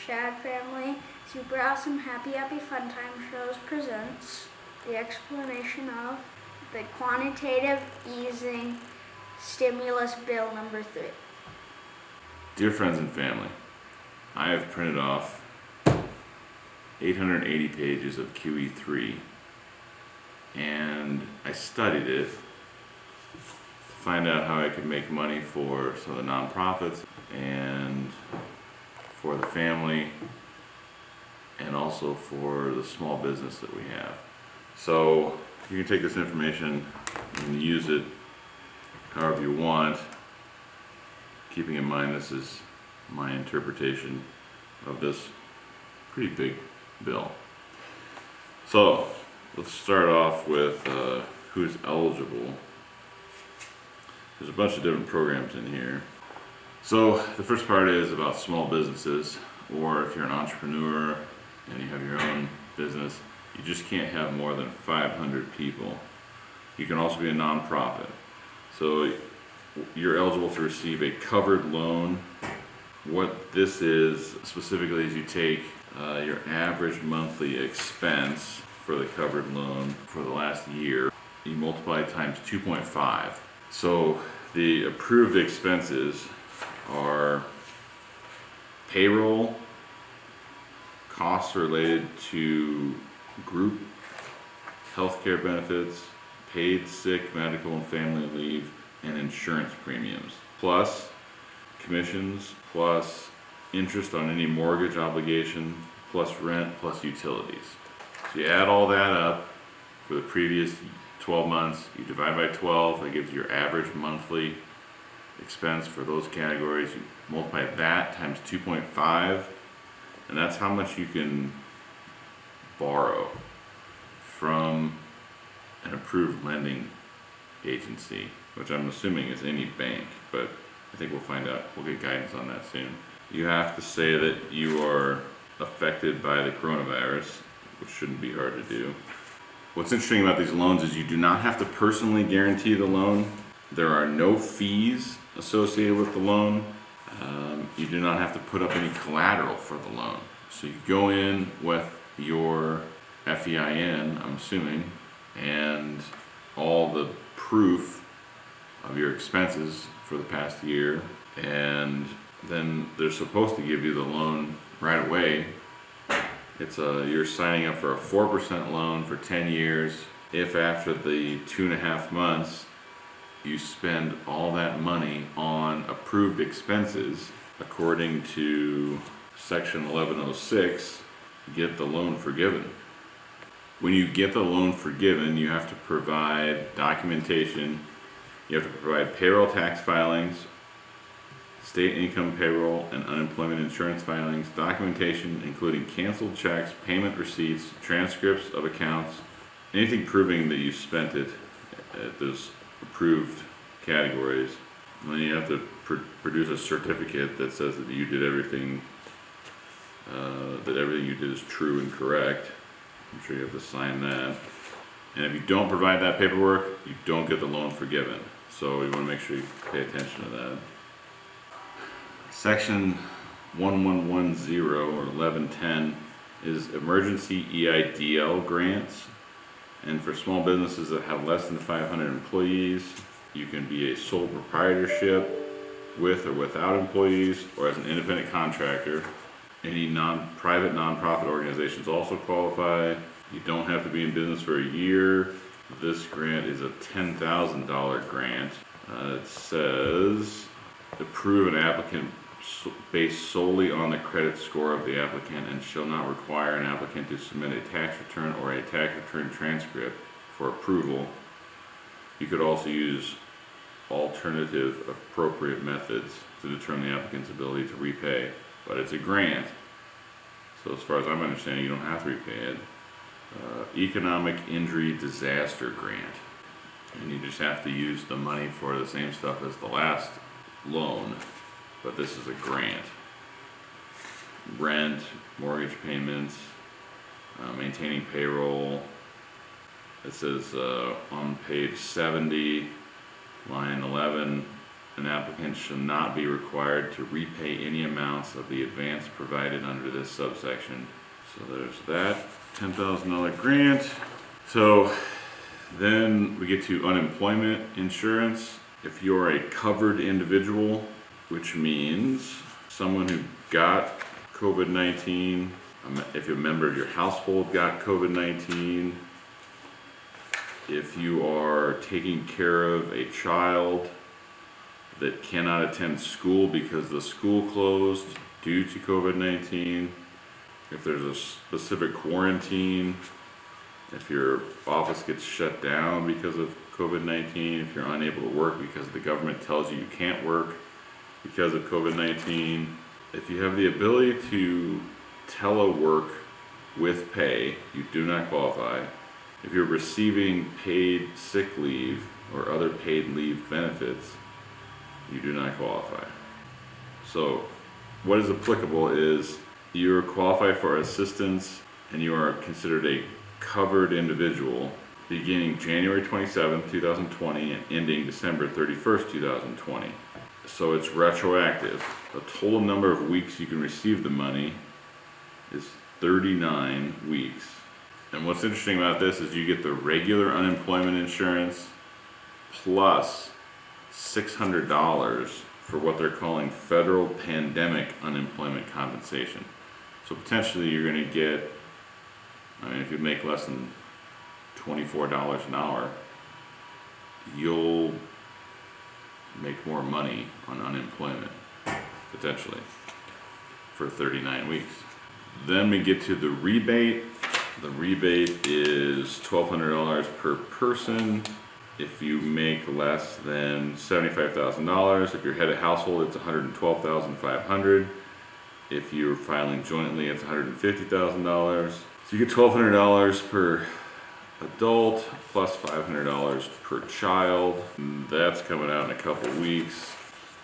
Shad Family Super Awesome Happy Happy Fun Time Shows presents the explanation of the quantitative easing stimulus bill number 3. Dear friends and family, I have printed off 880 pages of QE3 and I studied it to find out how I could make money for some of the nonprofits and for the family and also for the small business that we have. So you can take this information and use it however you want, keeping in mind this is my interpretation of this pretty big bill. So let's start off with who's eligible. There's a bunch of different programs in here. So the first part is about small businesses, or if you're an entrepreneur and you have your own business, you just can't have more than 500 people. You can also be a nonprofit. So you're eligible to receive a covered loan. What this is specifically is you take your average monthly expense for the covered loan for the last year, you multiply it times 2.5. So the approved expenses are payroll, costs related to group healthcare benefits, paid sick, medical, and family leave, and insurance premiums, plus commissions, plus interest on any mortgage obligation, plus rent, plus utilities. So you add all that up for the previous 12 months, you divide by 12, that gives you your average monthly expense for those categories. You multiply that times 2.5, and that's how much you can borrow from an approved lending agency, which I'm assuming is any bank, but I think we'll find out. We'll get guidance on that soon. You have to say that you are affected by the coronavirus, which shouldn't be hard to do. What's interesting about these loans is you do not have to personally guarantee the loan. There are no fees associated with the loan. You do not have to put up any collateral for the loan. So you go in with your FEIN, I'm assuming, and all the proof of your expenses for the past year, and then they're supposed to give you the loan right away. You're signing up for a 4% loan for 10 years. If after the 2.5 months you spend all that money on approved expenses, according to section 1106, get the loan forgiven. When you get the loan forgiven, you have to provide documentation. You have to provide payroll tax filings, state income payroll, and unemployment insurance filings, documentation including canceled checks, payment receipts, transcripts of accounts, anything proving that you spent it at those approved categories. And then you have to produce a certificate that says that you did everything, that everything you did is true and correct. I'm sure you have to sign that. And if you don't provide that paperwork, you don't get the loan forgiven. So we want to make sure you pay attention to that. Section 1110 or 1110 is emergency EIDL grants. And for small businesses that have less than 500 employees, you can be a sole proprietorship with or without employees, or as an independent contractor. Any private nonprofit organizations also qualify. You don't have to be in business for a year. This grant is a $10,000 grant. It says, approve an applicant based solely on the credit score of the applicant and shall not require an applicant to submit a tax return or a tax return transcript for approval. You could also use alternative appropriate methods to determine the applicant's ability to repay, but it's a grant. So as far as I'm understanding, you don't have to repay it. Economic injury disaster grant, and you just have to use the money for the same stuff as the last loan, but this is a grant. Rent, mortgage payments, maintaining payroll. It says on page 70, line 11, an applicant shall not be required to repay any amounts of the advance provided under this subsection. So there's that $10,000 grant. So then we get to unemployment insurance. If you're a covered individual, which means someone who got COVID-19, if a member of your household got COVID-19, if you are taking care of a child that cannot attend school because the school closed due to COVID-19, if there's a specific quarantine, if your office gets shut down because of COVID-19, if you're unable to work because the government tells you you can't work because of COVID-19, if you have the ability to telework with pay, you do not qualify. If you're receiving paid sick leave or other paid leave benefits, you do not qualify. So what is applicable is you are qualified for assistance and you are considered a covered individual beginning January 27th, 2020 and ending December 31st, 2020. So it's retroactive. The total number of weeks you can receive the money is 39 weeks. And what's interesting about this is you get the regular unemployment insurance plus $600 for what they're calling federal pandemic unemployment compensation. So potentially you're going to get, if you make less than $24 an hour, you'll make more money on unemployment, potentially, for 39 weeks. Then we get to the rebate. The rebate is $1,200 per person. If you make less than $75,000, if you're head of household, it's $112,500. If you're filing jointly, it's $150,000. So you get $1,200 per adult plus $500 per child. And that's coming out in a couple weeks.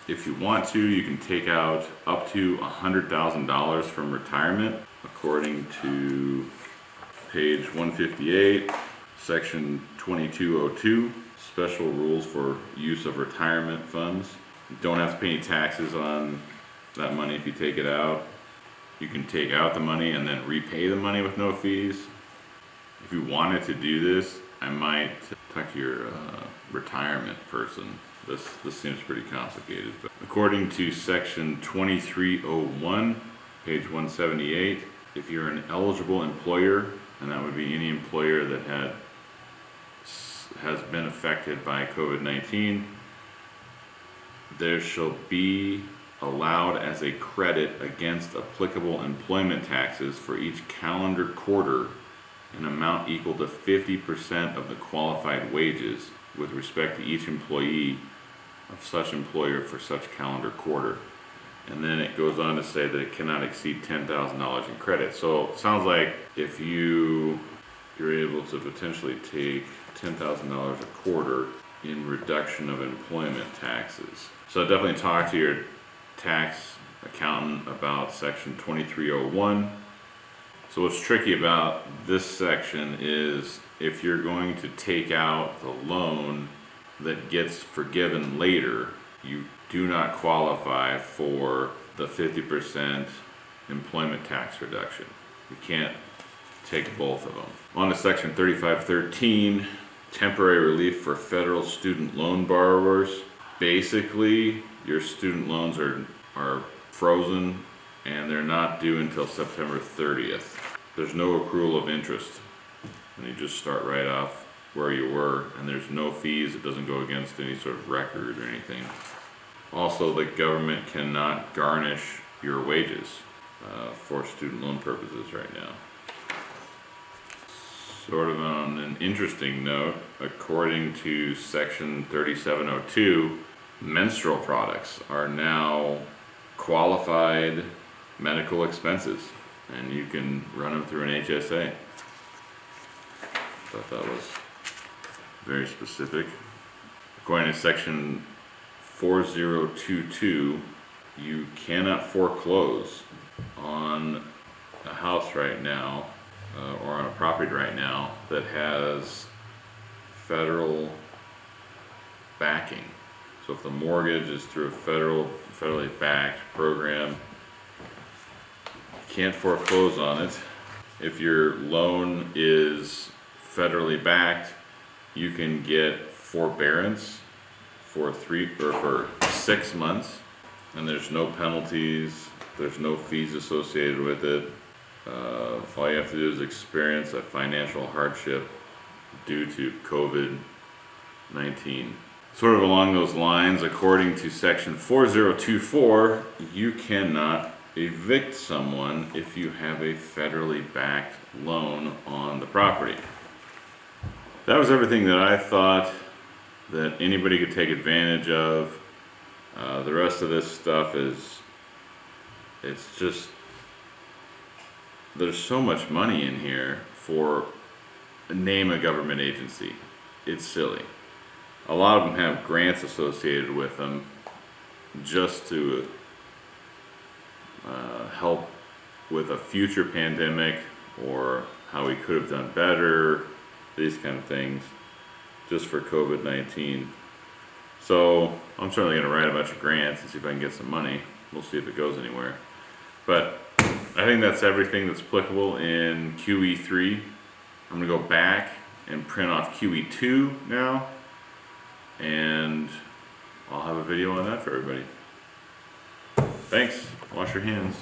If you want to, you can take out up to $100,000 from retirement, according to page 158, section 2202, special rules for use of retirement funds. You don't have to pay any taxes on that money if you take it out. You can take out the money and then repay the money with no fees. If you wanted to do this, I might talk to your retirement person. This seems pretty complicated. But according to section 2301, page 178, if you're an eligible employer, and that would be any employer that has been affected by COVID-19, there shall be allowed as a credit against applicable employment taxes for each calendar quarter an amount equal to 50% of the qualified wages with respect to each employee of such employer for such calendar quarter. And then it goes on to say that it cannot exceed $10,000 in credit. So it sounds like if you're able to potentially take $10,000 a quarter in reduction of employment taxes. So definitely talk to your tax accountant about section 2301. So what's tricky about this section is if you're going to take out the loan that gets forgiven later, you do not qualify for the 50% employment tax reduction. You can't take both of them. On to section 3513, temporary relief for federal student loan borrowers. Basically, your student loans are frozen and they're not due until September 30th. There's no accrual of interest, and you just start right off where you were, and there's no fees. It doesn't go against any sort of record or anything. Also, the government cannot garnish your wages for student loan purposes right now. Sort of on an interesting note, according to section 3702, menstrual products are now qualified medical expenses, and you can run them through an HSA. Thought that was very specific. According to section 4022, you cannot foreclose on a house right now or on a property right now that has federal backing. So if the mortgage is through a federally backed program, you can't foreclose on it. If your loan is federally backed, you can get forbearance for 6 months, and there's no penalties, there's no fees associated with it. All you have to do is experience a financial hardship due to COVID-19. Sort of along those lines, according to section 4024, you cannot evict someone if you have a federally backed loan on the property. That was everything that I thought that anybody could take advantage of. The rest of this stuff it's just, there's so much money in here for name a government agency. It's silly. A lot of them have grants associated with them just to help with a future pandemic, or how we could have done better, these kind of things, just for COVID-19. So I'm certainly going to write a bunch of grants and see if I can get some money. We'll see if it goes anywhere. But I think that's everything that's applicable in QE3. I'm going to go back and print off QE2 now, and I'll have a video on that for everybody. Thanks. Wash your hands.